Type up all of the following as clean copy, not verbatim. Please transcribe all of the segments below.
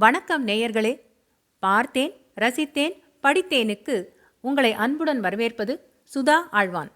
வணக்கம் நேயர்களே. பார்த்தேன், ரசித்தேன், படித்தேனுக்கு உங்களை அன்புடன் வரவேற்பது சுதா ஆழ்வான்.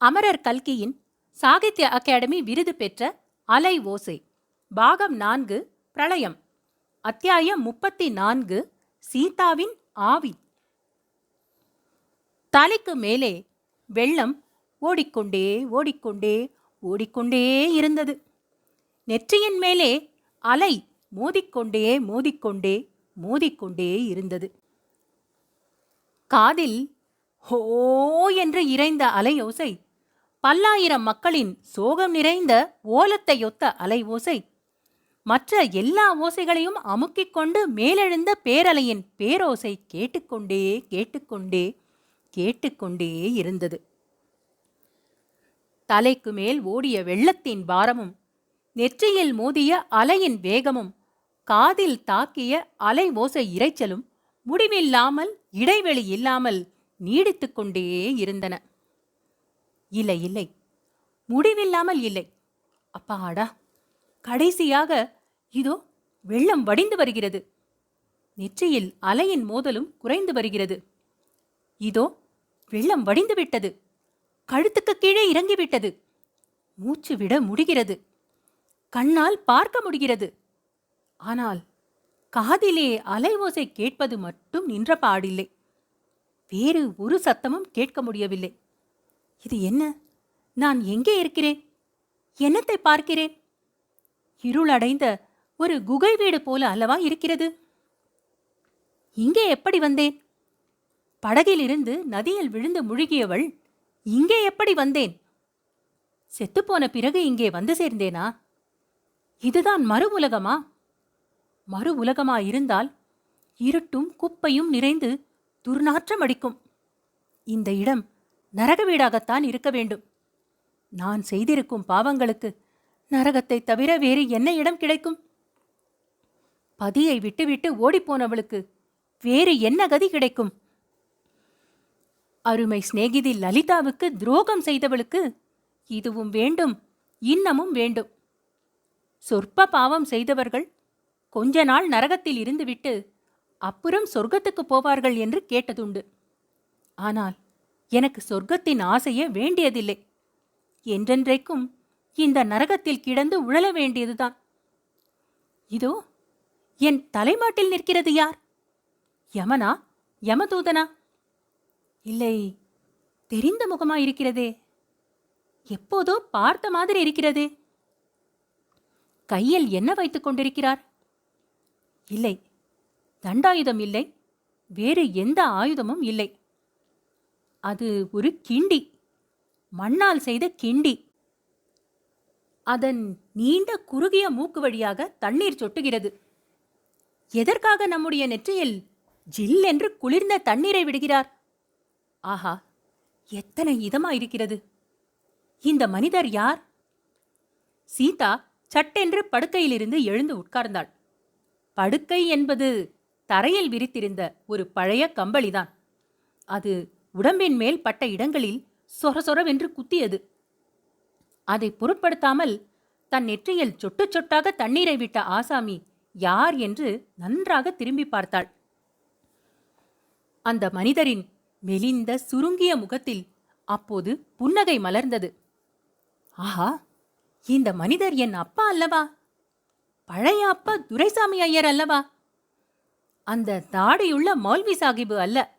அமரர் கல்கியின் சாகித்ய அகாடமி விருது பெற்ற அலை ஓசை பாகம் 4 பிரளயம் அத்தியாயம் 34 சீதாவின் ஆவி. தலைக்கு மேலே வெள்ளம் ஓடிக்கொண்டே ஓடிக்கொண்டே ஓடிக்கொண்டே இருந்தது. நெற்றியின் மேலே அலை மோதிக்கொண்டே மோதிக்கொண்டே மோதிக்கொண்டே இருந்தது. காதில் ஹோ என்று இறைந்த அலையோசை பல்லாயிரம் மக்களின் சோகம் நிறைந்த ஓலத்தையொத்த அலை ஓசை மற்ற எல்லா ஓசைகளையும் அமுக்கிக் கொண்டு மேலெழுந்த பேரலையின் பேரோசை கேட்டுக்கொண்டே கேட்டுக்கொண்டே கேட்டுக்கொண்டே இருந்தது. தலைக்கு மேல் ஓடிய வெள்ளத்தின் பாரமும் நெற்றியில் மோதிய அலையின் வேகமும் காதில் தாக்கிய அலை ஓசை இரைச்சலும் முடிவில்லாமல் இடைவெளி இல்லாமல் நீடித்துக் கொண்டே இருந்தன. இல்லை இல்லை, முடிவில்லாமல் இல்லை. அப்பாடா, கடைசியாக இதோ வெள்ளம் வடிந்து வருகிறது. நெற்றியில் அலையின் மோதலும் குறைந்து வருகிறது. இதோ வெள்ளம் வடிந்து விட்டது. கழுத்துக்கு கீழே இறங்கிவிட்டது. மூச்சு விட முடிகிறது. கண்ணால் பார்க்க முடிகிறது. ஆனால் காதிலே அலை ஓசை கேட்பது மட்டும் நின்ற பாடில்லை. வேறு ஒரு சத்தமும் கேட்க முடியவில்லை. இது என்ன? நான் எங்கே இருக்கிறேன்? என்னத்தை பார்க்கிறேன்? இருளடைந்த ஒரு குகை வீடு போல அல்லவா இருக்கிறது. இங்கே எப்படி வந்தேன்? படகிலிருந்து நதியில் விழுந்து முழுகியவள் இங்கே எப்படி வந்தேன்? செத்துப்போன பிறகு இங்கே வந்து சேர்ந்தேனா? இதுதான் மறு உலகமா? மறு உலகமாயிருந்தால் இருட்டும் குப்பையும் நிறைந்து துர்நாற்றம் அடிக்கும். இந்த இடம் நரக வீடாகத்தான் இருக்க வேண்டும். நான் செய்திருக்கும் பாவங்களுக்கு நரகத்தை தவிர வேறு என்ன இடம் கிடைக்கும்? பதியை விட்டுவிட்டு ஓடிப்போனவளுக்கு வேறு என்ன கதி கிடைக்கும்? அருமை சிநேகிதி லலிதாவுக்கு துரோகம் செய்தவளுக்கு இதுவும் வேண்டும், இன்னமும் வேண்டும். சொற்ப பாவம் செய்தவர்கள் கொஞ்ச நாள் நரகத்தில் இருந்துவிட்டு அப்புறம் சொர்க்கத்துக்கு போவார்கள் என்று கேட்டதுண்டு. ஆனால் எனக்கு சொர்க்கத்தின் ஆசையே வேண்டியதில்லை. என்றென்றைக்கும் இந்த நரகத்தில் கிடந்து உழல வேண்டியதுதான். இதோ என் தலைமாட்டில் நிற்கிறது யார்? யமனா? யமதூதனா? இல்லை, தெரிந்த முகமாயிருக்கிறதே. எப்போதோ பார்த்த மாதிரி இருக்கிறதே. கையில் என்ன வைத்துக் கொண்டிருக்கிறார்? இல்லை, தண்டாயுதம் இல்லை, வேறு எந்த ஆயுதமும் இல்லை. அது ஒரு கிண்டி, மண்ணால் செய்த கிண்டி. அதன் நீண்ட குறுகிய மூக்கு வழியாக தண்ணீர் சொட்டுகிறது. எதற்காக நம்முடைய நெற்றியில் ஜில் என்று குளிர்ந்த தண்ணீரை விடுகிறார்? ஆஹா, எத்தனை இதமாயிருக்கிறது! இந்த மனிதர் யார்? சீதா சட்டென்று படுக்கையிலிருந்து எழுந்து உட்கார்ந்தாள். படுக்கை என்பது தரையில் விரித்திருந்த ஒரு பழைய கம்பளிதான். அது உடம்பின் மேல் பட்ட இடங்களில் சொரசொரவென்று குத்தியது. அதை பொருட்படுத்தாமல் தன் நெற்றியில் சொட்டு சொட்டாக தண்ணீரை விட்ட ஆசாமி யார் என்று நன்றாக திரும்பி பார்த்தாள். அந்த மனிதரின் மெலிந்த சுருங்கிய முகத்தில் அப்போது புன்னகை மலர்ந்தது. ஆஹா, இந்த மனிதர் என் அப்பா அல்லவா? பழைய அப்பா துரைசாமி ஐயர் அல்லவா? அந்த தாடியுள்ள மௌல்வி சாகிபு அல்ல.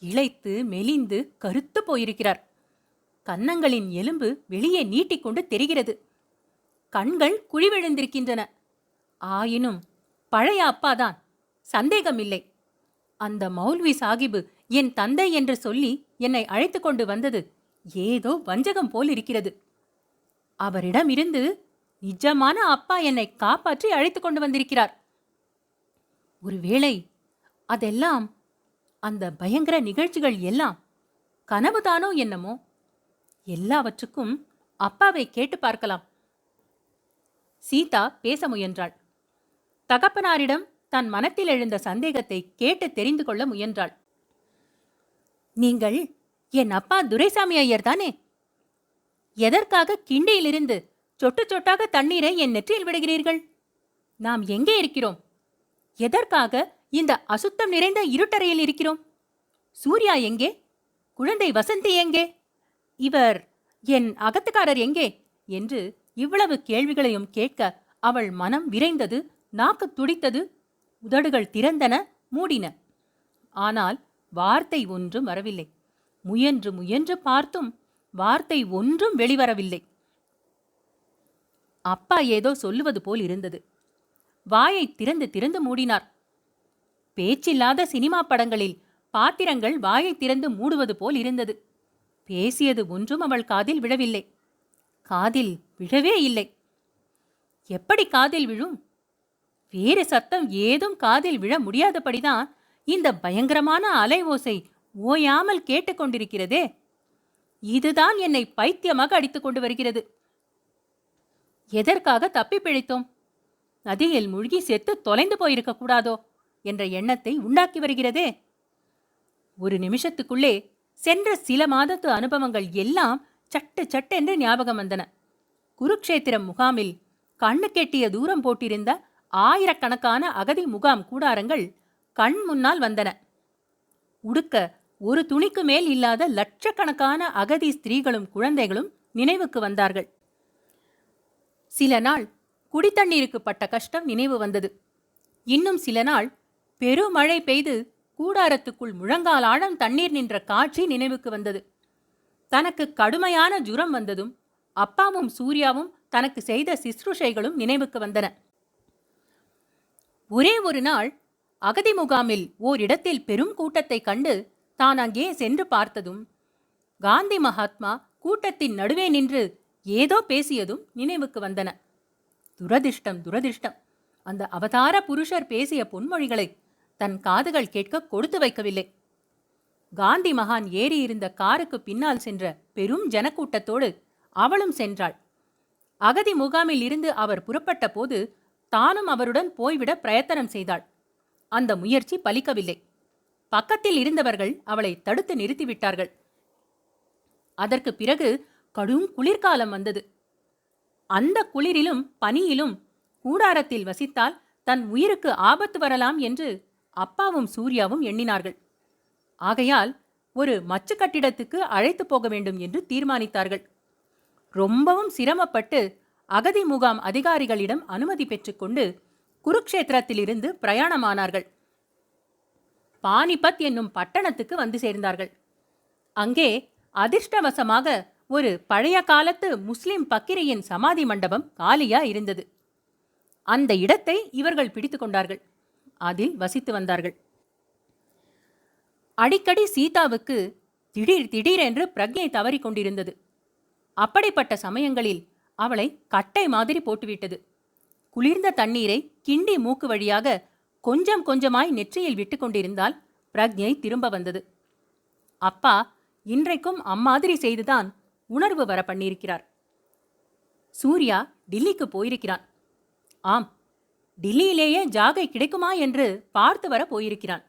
இளைத்து மெலிந்து கருத்து போயிருக்கிறார். கன்னங்களின் எலும்பு வெளியே நீட்டிக்கொண்டு தெரிகிறது. கண்கள் குழிவிழுந்திருக்கின்றன. ஆயினும் பழைய அப்பாதான், சந்தேகமில்லை. அந்த மௌல்வி சாகிபு என் தந்தை என்று சொல்லி என்னை அழைத்து கொண்டு வந்தது ஏதோ வஞ்சகம் போல் இருக்கிறது. அவரிடமிருந்து நிஜமான அப்பா என்னை காப்பாற்றி அழைத்து கொண்டு வந்திருக்கிறார். ஒருவேளை அதெல்லாம், அந்த பயங்கர நிகழ்ச்சிகள் எல்லாம் கனவுதானோ என்னமோ? எல்லாவற்றுக்கும் அப்பாவை கேட்டு பார்க்கலாம். சீதா பேச முயன்றாள். தகப்பனாரிடம் தன் மனத்தில் எழுந்த சந்தேகத்தை கேட்டு தெரிந்து கொள்ள முயன்றாள். நீங்கள் என் அப்பா துரைசாமி ஐயர் தானே? எதற்காக கிண்டியிலிருந்து சொட்டு சொட்டாக தண்ணீரை என் நெற்றியில் விடுகிறீர்கள்? நாம் எங்கே இருக்கிறோம்? எதற்காக இந்த அசுத்தம் நிறைந்த இருட்டறையில் இருக்கிறோம்? சூர்யா எங்கே? குழந்தை வசந்தி எங்கே? இவர் என் அகத்துக்காரர் எங்கே என்று இவ்வளவு கேள்விகளையும் கேட்க அவள் மனம் விரைந்தது, நாக்கு துடித்தது, உதடுகள் திறந்தன, மூடின. ஆனால் வார்த்தை ஒன்றும் வரவில்லை. முயன்று முயன்று பார்த்தும் வார்த்தை ஒன்றும் வெளிவரவில்லை. அப்பா ஏதோ சொல்லுவது போல் இருந்தது. வாயை திறந்து திறந்து மூடினார். பேச்சில்லாத சினிமா படங்களில் பாத்திரங்கள் வாயை திறந்து மூடுவது போல் இருந்தது. பேசியது ஒன்றும் அவள் காதில் விழவில்லை. காதில் விழவே இல்லை. எப்படி காதில் விழும்? வேறு சத்தம் ஏதும் காதில் விழ முடியாதபடிதான் இந்த பயங்கரமான அலை ஓசை ஓயாமல் கேட்டுக்கொண்டிருக்கிறதே. இதுதான் என்னை பைத்தியமாக அடித்துக் கொண்டு வருகிறது. எதற்காக தப்பி பிழைத்தோம்? நதியில் மூழ்கி செத்து தொலைந்து போயிருக்க கூடாதோ என்ற எண்ணத்தை உண்டாக்கி வருகிறதே. ஒரு நிமிஷத்துக்குள்ளே சென்ற சில மாதத்து அனுபவங்கள் எல்லாம் சட்டு சட்டென்று ஞாபகம் வந்தன. குருக்ஷேத்திரம் முகாமில் கண்ணு கெட்டிய தூரம் போட்டிருந்த ஆயிரக்கணக்கான அகதி முகாம் கூடாரங்கள் கண் முன்னால் வந்தன. உடுக்க ஒரு துணிக்கு மேல் இல்லாத லட்சக்கணக்கான அகதி ஸ்திரீகளும் குழந்தைகளும் நினைவுக்கு வந்தார்கள். சில நாள் குடித்தண்ணீருக்கு பட்ட கஷ்டம் நினைவு வந்தது. இன்னும் சில நாள் பெருமழை பெய்து கூடாரத்துக்குள் முழங்கால் ஆழம் தண்ணீர் நின்ற காட்சி நினைவுக்கு வந்தது. தனக்கு கடுமையான ஜுரம் வந்ததும் அப்பாவும் சூர்யாவும் தனக்கு செய்த சிஸ்ருஷைகளும் நினைவுக்கு வந்தன. ஒரே ஒரு நாள் அகதி முகாமில் ஓரிடத்தில் பெரும் கூட்டத்தை கண்டு தான் அங்கே சென்று பார்த்ததும் காந்தி மகாத்மா கூட்டத்தின் நடுவே நின்று ஏதோ பேசியதும் நினைவுக்கு வந்தன. துரதிர்ஷ்டம் துரதிர்ஷ்டம், அந்த அவதார புருஷர் பேசிய பொன்மொழிகளை தன் காதுகள் கேட்க கொடுத்து வைக்கவில்லை. காந்தி மகான் ஏறியிருந்த காருக்கு பின்னால் சென்ற பெரும் ஜனக்கூட்டத்தோடு அவளும் சென்றாள். அகதி முகாமில் இருந்து அவர் புறப்பட்ட போது தானும் அவருடன் போய்விட பிரயத்தனம் செய்தாள். அந்த முயற்சி பலிக்கவில்லை. பக்கத்தில் இருந்தவர்கள் அவளை தடுத்து நிறுத்திவிட்டார்கள். அதற்கு பிறகு கடும் குளிர்காலம் வந்தது. அந்த குளிரிலும் பனியிலும் கூடாரத்தில் வசித்தால் தன் உயிருக்கு ஆபத்து வரலாம் என்று அப்பாவும் சூர்யாவும் எண்ணினார்கள். ஆகையால் ஒரு மச்சு கட்டிடத்துக்கு அழைத்து போக வேண்டும் என்று தீர்மானித்தார்கள். ரொம்பவும் சிரமப்பட்டு அகதி முகாம் அதிகாரிகளிடம் அனுமதி பெற்றுக்கொண்டு குருக்ஷேத்திரத்திலிருந்து பிரயாணமானார்கள். பானிபத் என்னும் பட்டணத்துக்கு வந்து சேர்ந்தார்கள். அங்கே அதிர்ஷ்டவசமாக ஒரு பழைய காலத்து முஸ்லிம் பக்கிரியின் சமாதி மண்டபம் காலியா இருந்தது. அந்த இடத்தை இவர்கள் பிடித்து கொண்டார்கள். அதில் வசித்து வந்தார்கள். அடிக்கடி சீதாவுக்கு திடீர் திடீரென்று பிரக்ஞை தவறி கொண்டிருந்தது. அப்படிப்பட்ட சமயங்களில் அவளை கட்டை மாதிரி போட்டுவிட்டது. குளிர்ந்த தண்ணீரை கிண்டி மூக்கு வழியாக கொஞ்சம் கொஞ்சமாய் நெற்றியில் விட்டு கொண்டிருந்தால் பிரக்ஞை திரும்ப வந்தது. அப்பா இன்றைக்கும் அம்மாதிரி செய்துதான் உணர்வு வர பண்ணியிருக்கிறார். சூர்யா டில்லிக்கு போயிருக்கிறான். ஆம், டில்லியிலேயே ஜாகை கிடைக்குமா என்று பார்த்து வர போயிருக்கிறான்.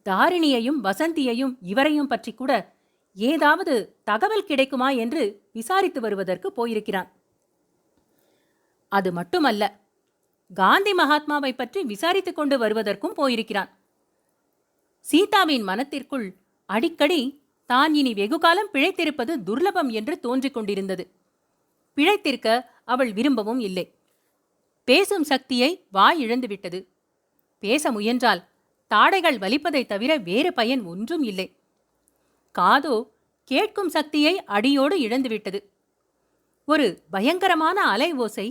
தாரிணியையும் வசந்தியையும் இவரையும் பற்றி கூட ஏதாவது தகவல் கிடைக்குமா என்று விசாரித்து வருவதற்கு போயிருக்கிறான். அது மட்டுமல்ல, காந்தி மகாத்மாவை பற்றி விசாரித்துக் கொண்டு வருவதற்கும் போயிருக்கிறான். சீதாவின் மனத்திற்குள் அடிக்கடி தான் இனி வெகுகாலம் பிழைத்திருப்பது துர்லபம் என்று தோன்றிக் கொண்டிருந்தது. பிழைத்திருக்க அவள் விரும்பவும் இல்லை. பேசும் சக்தியை வாய் இழந்துவிட்டது. பேச முயன்றால் தாடைகள் வலிப்பதை தவிர வேறு பயன் ஒன்றும் இல்லை. காதோ கேட்கும் சக்தியை அடியோடு இழந்துவிட்டது. ஒரு பயங்கரமான அலை ஓசை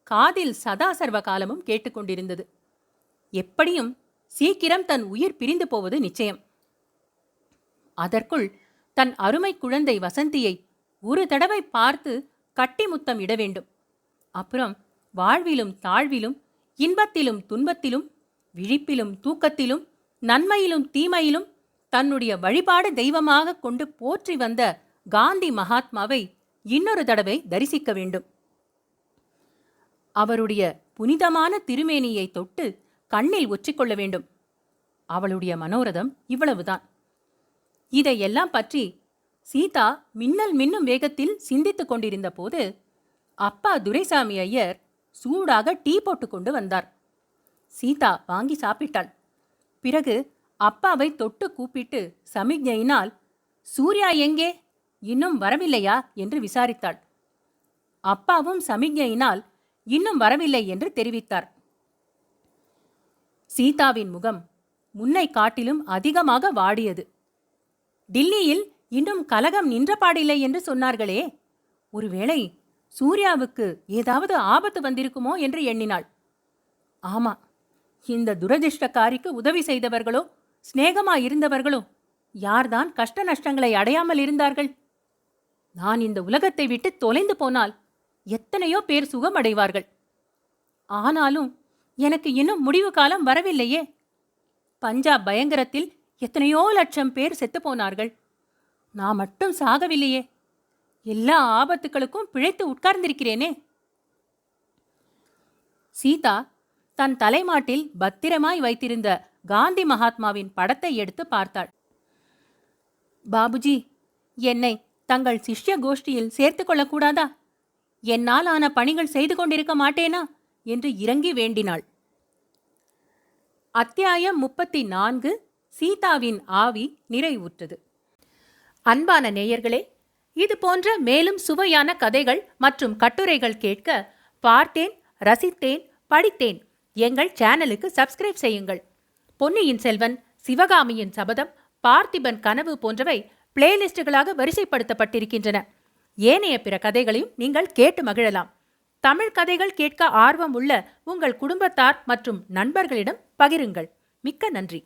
காதில் சதா சர்வ காலமும் கேட்டுக்கொண்டிருந்தது. எப்படியும் சீக்கிரம் தன் உயிர் பிரிந்து போவது நிச்சயம். அதற்குள் தன் அருமை குழந்தை வசந்தியை ஒரு தடவை பார்த்து கட்டி முத்தம் இட வேண்டும். அப்புறம் வாழ்விலும் தாழ்விலும், இன்பத்திலும் துன்பத்திலும், விழிப்பிலும் தூக்கத்திலும், நன்மையிலும் தீமையிலும் தன்னுடைய வழிபாடு தெய்வமாக கொண்டு போற்றி வந்த காந்தி மகாத்மாவை இன்னொரு தடவை தரிசிக்க வேண்டும். அவருடைய புனிதமான திருமேனியை தொட்டு கண்ணில் ஒற்றிக்கொள்ள வேண்டும். அவளுடைய மனோரதம் இவ்வளவுதான். இதையெல்லாம் பற்றி சீதா மின்னல் மின்னும் வேகத்தில் சிந்தித்துக் கொண்டிருந்த போது அப்பா துரைசாமி ஐயர் சூடாக டீ போட்டு கொண்டு வந்தார். சீதா வாங்கி சாப்பிட்டாள். பிறகு அப்பாவை தொட்டு கூப்பிட்டு சமிக்ஞையினால், சூர்யா எங்கே, இன்னும் வரவில்லையா என்று விசாரித்தாள். அப்பாவும் சமிக்ஞையினால் இன்னும் வரவில்லை என்று தெரிவித்தார். சீதாவின் முகம் முன்னை காட்டிலும் அதிகமாக வாடியது. டில்லியில் இன்னும் கலகம் நின்றபாடில்லை என்று சொன்னார்களே, ஒருவேளை சூர்யாவுக்கு ஏதாவது ஆபத்து வந்திருக்குமோ என்று எண்ணினாள். ஆமா, இந்த துரதிர்ஷ்டக்காரிக்கு உதவி செய்தவர்களோ சிநேகமாயிருந்தவர்களோ யார்தான் கஷ்ட நஷ்டங்களை அடையாமல் இருந்தார்கள்? நான் இந்த உலகத்தை விட்டு தொலைந்து போனால் எத்தனையோ பேர் சுகமடைவார்கள். ஆனாலும் எனக்கு இன்னும் முடிவு காலம் வரவில்லையே. பஞ்சாப் பயங்கரத்தில் எத்தனையோ லட்சம் பேர் செத்துப்போனார்கள். நான் மட்டும் சாகவில்லையே. எல்லா ஆபத்துக்களுக்கும் பிழைத்து உட்கார்ந்திருக்கிறேனே. சீதா தன் தலைமாட்டில் பத்திரமாய் வைத்திருந்த காந்தி மகாத்மாவின் படத்தை எடுத்து பார்த்தாள். பாபுஜி, என்னை தங்கள் சிஷ்ய கோஷ்டியில் சேர்த்து கொள்ளக்கூடாதா? என்னால் ஆன பணிகள் செய்து கொண்டிருக்க மாட்டேனா என்று இறங்கி வேண்டினாள். அத்தியாயம் 34 சீதாவின் ஆவி நிறைவுற்றது. அன்பான நேயர்களே, இது போன்ற மேலும் சுவையான கதைகள் மற்றும் கட்டுரைகள் கேட்க பார்த்தேன், ரசித்தேன், படித்தேன் எங்கள் சேனலுக்கு சப்ஸ்கிரைப் செய்யுங்கள். பொன்னியின் செல்வன், சிவகாமியின் சபதம், பார்த்திபன் கனவு போன்றவை பிளேலிஸ்டுகளாக வரிசைப்படுத்தப்பட்டிருக்கின்றன. ஏனைய பிற கதைகளையும் நீங்கள் கேட்டு மகிழலாம். தமிழ் கதைகள் கேட்க ஆர்வம் உள்ள உங்கள் குடும்பத்தார் மற்றும் நண்பர்களிடம் பகிருங்கள். மிக்க நன்றி.